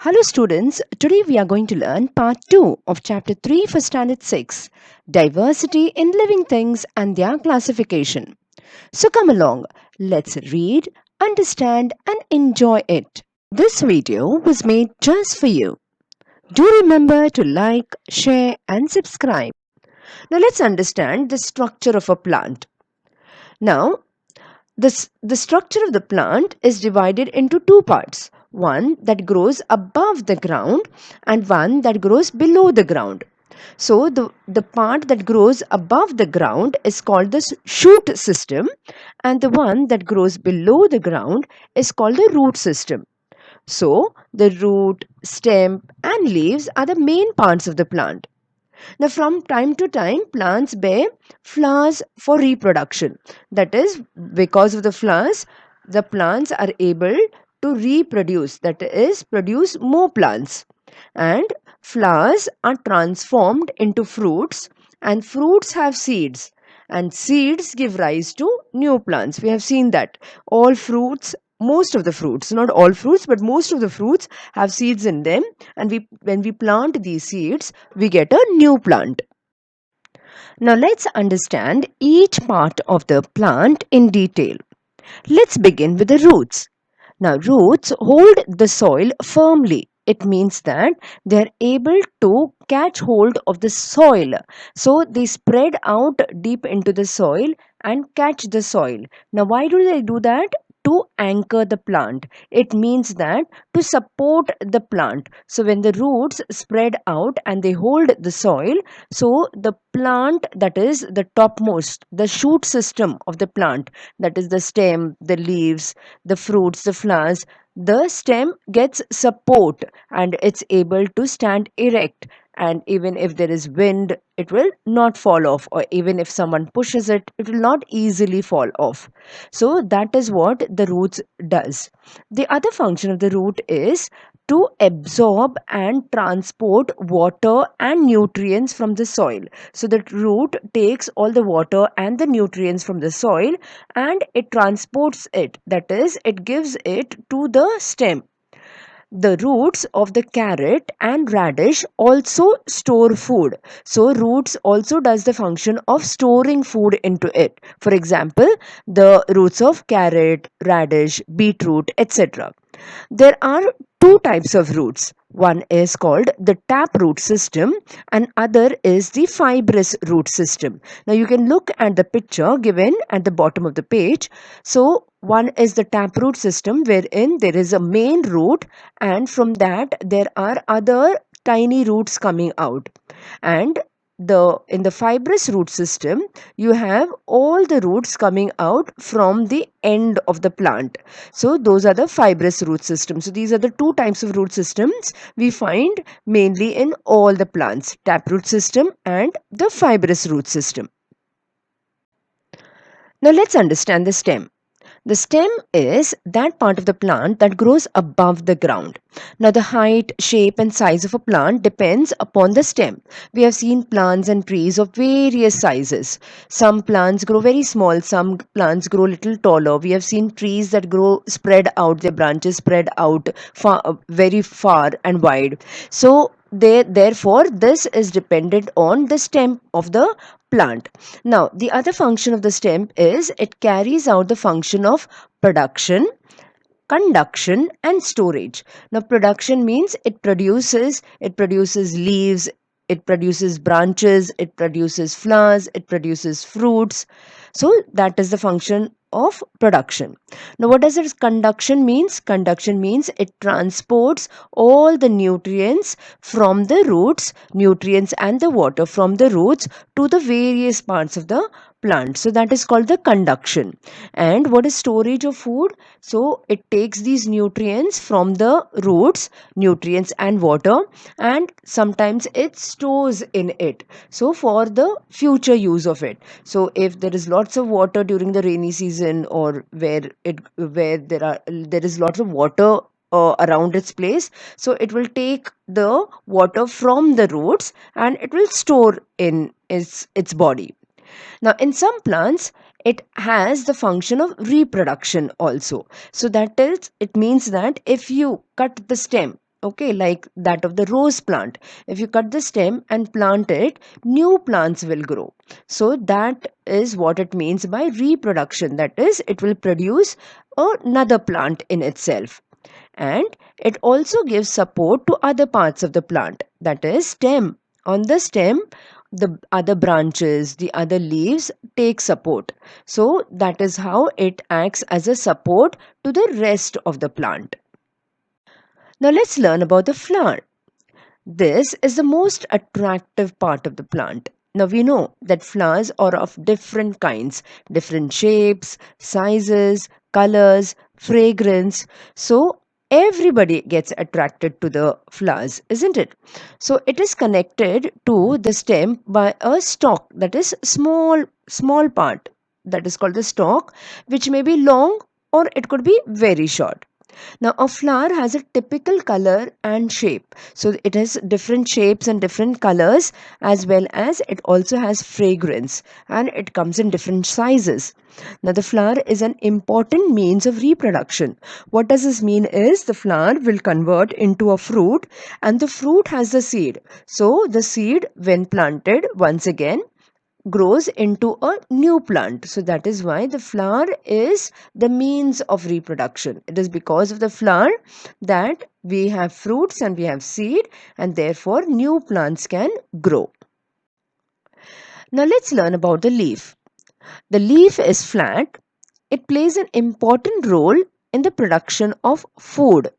Hello students, today we are going to learn part 2 of chapter 3 for standard 6, Diversity in Living Things and Their Classification. So come along, let's read, understand and enjoy it. This video was made just for you. Do remember to like, share and subscribe. Now let's understand the structure of a plant. Now, the structure of the plant is divided into two parts, one that grows above the ground and one that grows below the ground. So, the part that grows above the ground is called the shoot system, and the one that grows below the ground is called the root system. So, the root, stem, and leaves are the main parts of the plant. Now, from time to time, plants bear flowers for reproduction. That is, because of the flowers, the plants are able to reproduce, that is, produce more plants. And flowers are transformed into fruits, and fruits have seeds. And seeds give rise to new plants. We have seen that all fruits, most of the fruits, not all fruits, but most of the fruits have seeds in them, and when we plant these seeds we get a new plant. Now let's understand each part of the plant in detail. Let's begin with the roots. Now roots hold the soil firmly. It means that they are able to catch hold of the soil, so they spread out deep into the soil and catch the soil. Now why do they do that? To anchor the plant. It means that to support the plant. So when the roots spread out and they hold the soil, so the plant, that is the topmost, the shoot system of the plant, that is the stem, the leaves, the fruits, the flowers, the stem gets support and it's able to stand erect, and even if there is wind it will not fall off, or even if someone pushes it, it will not easily fall off. So that is what the roots does. The other function of the root is to absorb and transport water and nutrients from the soil. So the root takes all the water and the nutrients from the soil and it transports it, that is, it gives it to the stem. The roots of the carrot and radish also store food. So roots also does the function of storing food into it. For example, the roots of carrot, radish, beetroot, etc. There are two types of roots. One is called the taproot system and other is the fibrous root system. Now you can look at the picture given at the bottom of the page. So one is the taproot system wherein there is a main root and from that there are other tiny roots coming out. And in the fibrous root system you have all the roots coming out from the end of the plant. So those are the fibrous root systems. So these are the two types of root systems we find mainly in all the plants, taproot system and the fibrous root system. Now let's understand the stem. The stem is that part of the plant that grows above the ground. Now, the height, shape, and size of a plant depends upon the stem. We have seen plants and trees of various sizes. Some plants grow very small, some plants grow a little taller. We have seen trees that grow spread out, their branches spread out very far and wide. So, therefore, this is dependent on the stem of the plant. Now, the other function of the stem is it carries out the function of production, conduction and storage. Now production means it produces leaves, it produces branches, it produces flowers, it produces fruits. So that is the function of production. Now what does this conduction means? Conduction means it transports all the nutrients from the roots, nutrients and the water from the roots to the various parts of the plant. So that is called the conduction. And what is storage of food? So it takes these nutrients from the roots, nutrients and water, and sometimes it stores in it, so for the future use of it. So if there is lots of water during the rainy season, or where there is lots of water around its place, so it will take the water from the roots and it will store in its body. Now, in some plants, it has the function of reproduction also. So that is, it means that if you cut the stem okay, like that of the rose plant. If you cut the stem and plant it, new plants will grow. So that is what it means by reproduction. That is, it will produce another plant in itself. And it also gives support to other parts of the plant, that is stem. On the stem, the other branches, the other leaves take support. So that is how it acts as a support to the rest of the plant. Now let's learn about the flower. This is the most attractive part of the plant. Now we know that flowers are of different kinds, different shapes, sizes, colors, fragrance. So everybody gets attracted to the flowers, isn't it? So it is connected to the stem by a stalk, that is small part, that is called the stalk, which may be long or it could be very short. Now, a flower has a typical color and shape. So, it has different shapes and different colors, as well as it also has fragrance, and it comes in different sizes. Now, the flower is an important means of reproduction. What does this mean is the flower will convert into a fruit, and the fruit has the seed. So, the seed, when planted, once again grows into a new plant. So that is why the flower is the means of reproduction. It is because of the flower that we have fruits and we have seed, and therefore new plants can grow. Now let's learn about the leaf. The leaf is flat. It plays an important role in the production of food.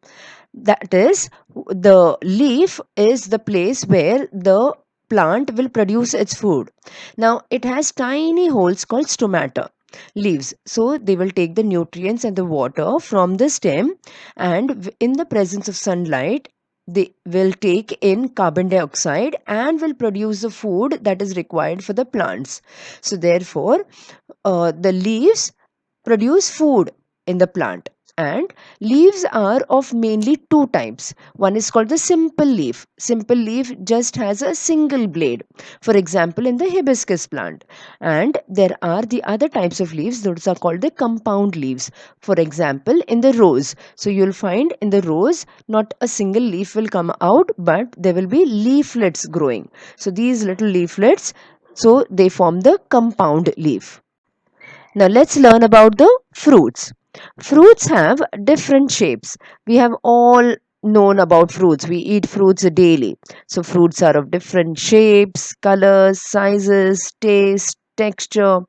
That is, the leaf is the place where the plant will produce its food. Now it has tiny holes called stomata leaves, so they will take the nutrients and the water from the stem, and in the presence of sunlight they will take in carbon dioxide and will produce the food that is required for the plants. So therefore the leaves produce food in the plant. And leaves are of mainly two types. One is called the simple leaf. Simple leaf just has a single blade, for example in the hibiscus plant. And there are the other types of leaves, those are called the compound leaves, for example in the rose. So you'll find in the rose not a single leaf will come out, but there will be leaflets growing. So these little leaflets, so they form the compound leaf. Now let's learn about the fruits. Fruits have different shapes. We have all known about fruits. We eat fruits daily. So fruits are of different shapes, colors, sizes, taste, texture.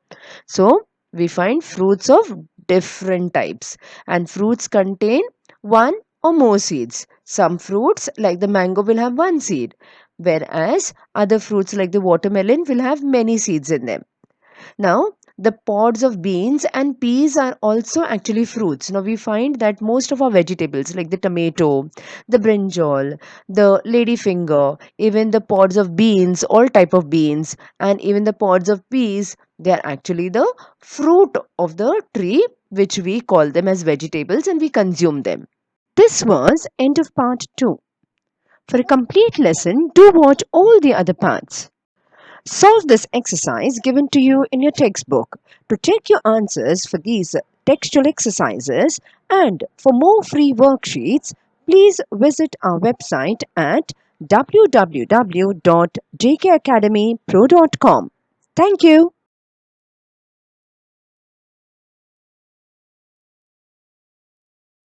So we find fruits of different types, and fruits contain one or more seeds. Some fruits like the mango will have one seed, whereas other fruits like the watermelon will have many seeds in them. Now, the pods of beans and peas are also actually fruits. Now, we find that most of our vegetables, like the tomato, the brinjal, the ladyfinger, even the pods of beans, all type of beans, and even the pods of peas, they are actually the fruit of the tree, which we call them as vegetables and we consume them. This was end of part 2. For a complete lesson, do watch all the other parts. Solve this exercise given to you in your textbook. To check your answers for these textual exercises and for more free worksheets, please visit our website at www.jkacademypro.com. Thank you.